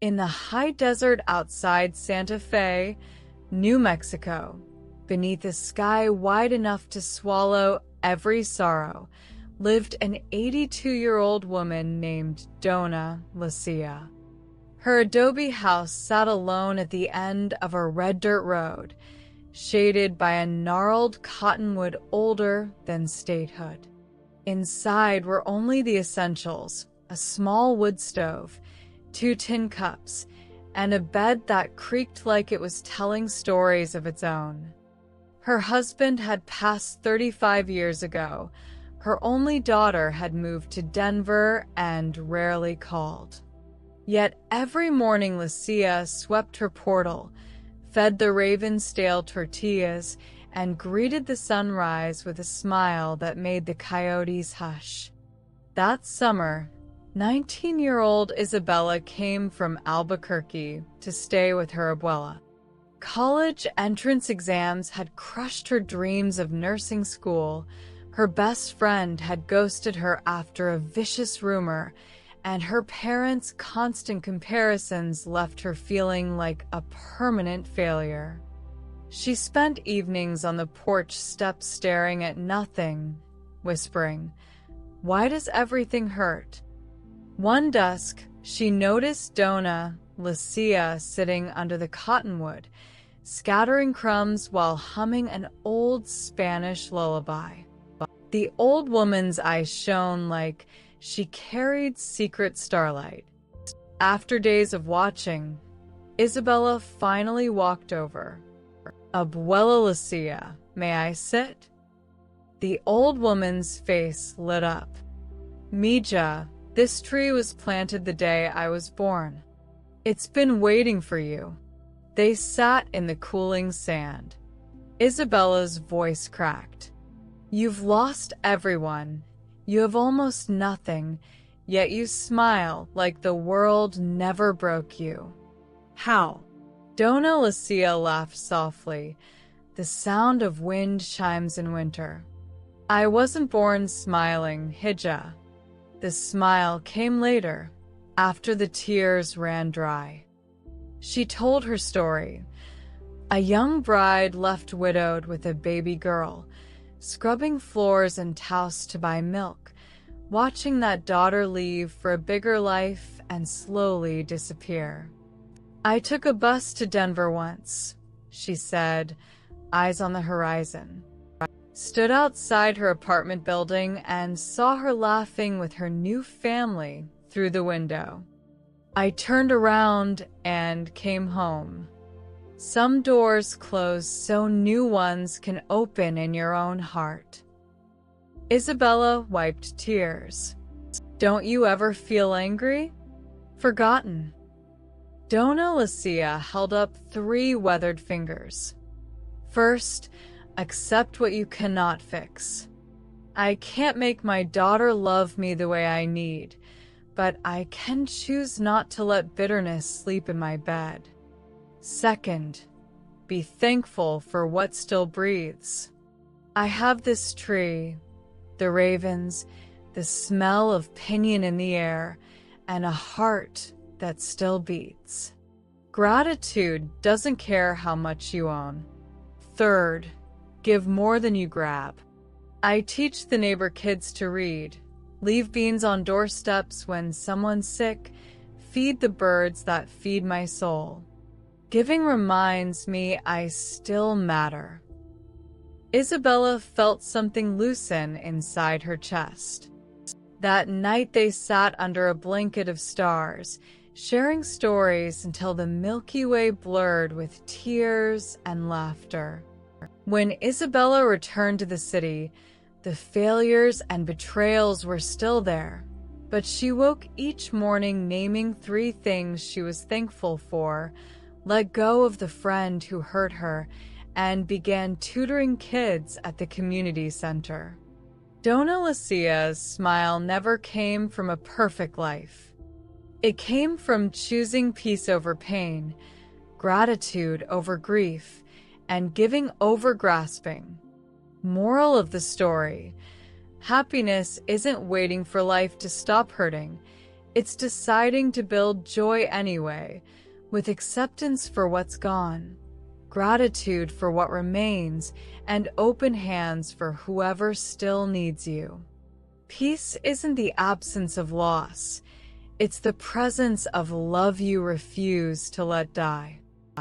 In the high desert outside Santa Fe, New Mexico, beneath a sky wide enough to swallow every sorrow, lived an 82-year-old woman named Donna Lucia. Her adobe house sat alone at the end of a red dirt road, shaded by a gnarled cottonwood older than statehood. Inside were only the essentials: a small wood stove, 2 tin cups, and a bed that creaked like it was telling stories of its own. Her husband had passed 35 years ago. Her only daughter had moved to Denver and rarely called. Yet every morning Lucia swept her portal, fed the ravens stale tortillas, and greeted the sunrise with a smile that made the coyotes hush. That summer, 19-year-old Isabella came from Albuquerque to stay with her abuela. College entrance exams had crushed her dreams of nursing school. Her best friend had ghosted her after a vicious rumor, and her parents' constant comparisons left her feeling like a permanent failure. She spent evenings on the porch steps staring at nothing, whispering, "Why does everything hurt?" One dusk, she noticed Donna Lucia sitting under the cottonwood, scattering crumbs while humming an old Spanish lullaby. The old woman's eyes shone like she carried secret starlight. After days of watching, Isabella finally walked over. "Abuela Lucia, may I sit?" The old woman's face lit up. "Mija, this tree was planted the day I was born. It's been waiting for you." They sat in the cooling sand. Isabella's voice cracked. "You've lost everyone. You have almost nothing, yet you smile like the world never broke you. How?" Donna Lucia laughed softly, the sound of wind chimes in winter. "I wasn't born smiling, Hija. The smile came later, after the tears ran dry." She told her story. A young bride left widowed with a baby girl, scrubbing floors and Taos to buy milk, watching that daughter leave for a bigger life and slowly disappear. "I took a bus to Denver once," she said, eyes on the horizon. Stood outside her apartment building and saw her laughing with her new family through the window. "I turned around and came home." Some doors close so new ones can open in your own heart. Isabella wiped tears. "Don't you ever feel angry? Forgotten?" Donna Lucia held up 3 weathered fingers. "First, accept what you cannot fix. I can't make my daughter love me the way I need, but I can choose not to let bitterness sleep in my bed. Second, be thankful for what still breathes. I have this tree, the ravens, the smell of pinyon in the air, and a heart that still beats. Gratitude doesn't care how much you own. Third, give more than you grab. I teach the neighbor kids to read, leave beans on doorsteps when someone's sick, feed the birds that feed my soul. Giving reminds me I still matter." Isabella felt something loosen inside her chest. That night they sat under a blanket of stars, sharing stories until the Milky Way blurred with tears and laughter. When Isabella returned to the city, the failures and betrayals were still there, but she woke each morning naming 3 things she was thankful for, let go of the friend who hurt her, and began tutoring kids at the community center. Donna Lucia's smile never came from a perfect life. It came from choosing peace over pain, gratitude over grief, and giving over grasping. Moral of the story: happiness isn't waiting for life to stop hurting. It's deciding to build joy anyway, with acceptance for what's gone, gratitude for what remains, and open hands for whoever still needs you. Peace isn't the absence of loss. It's the presence of love you refuse to let die.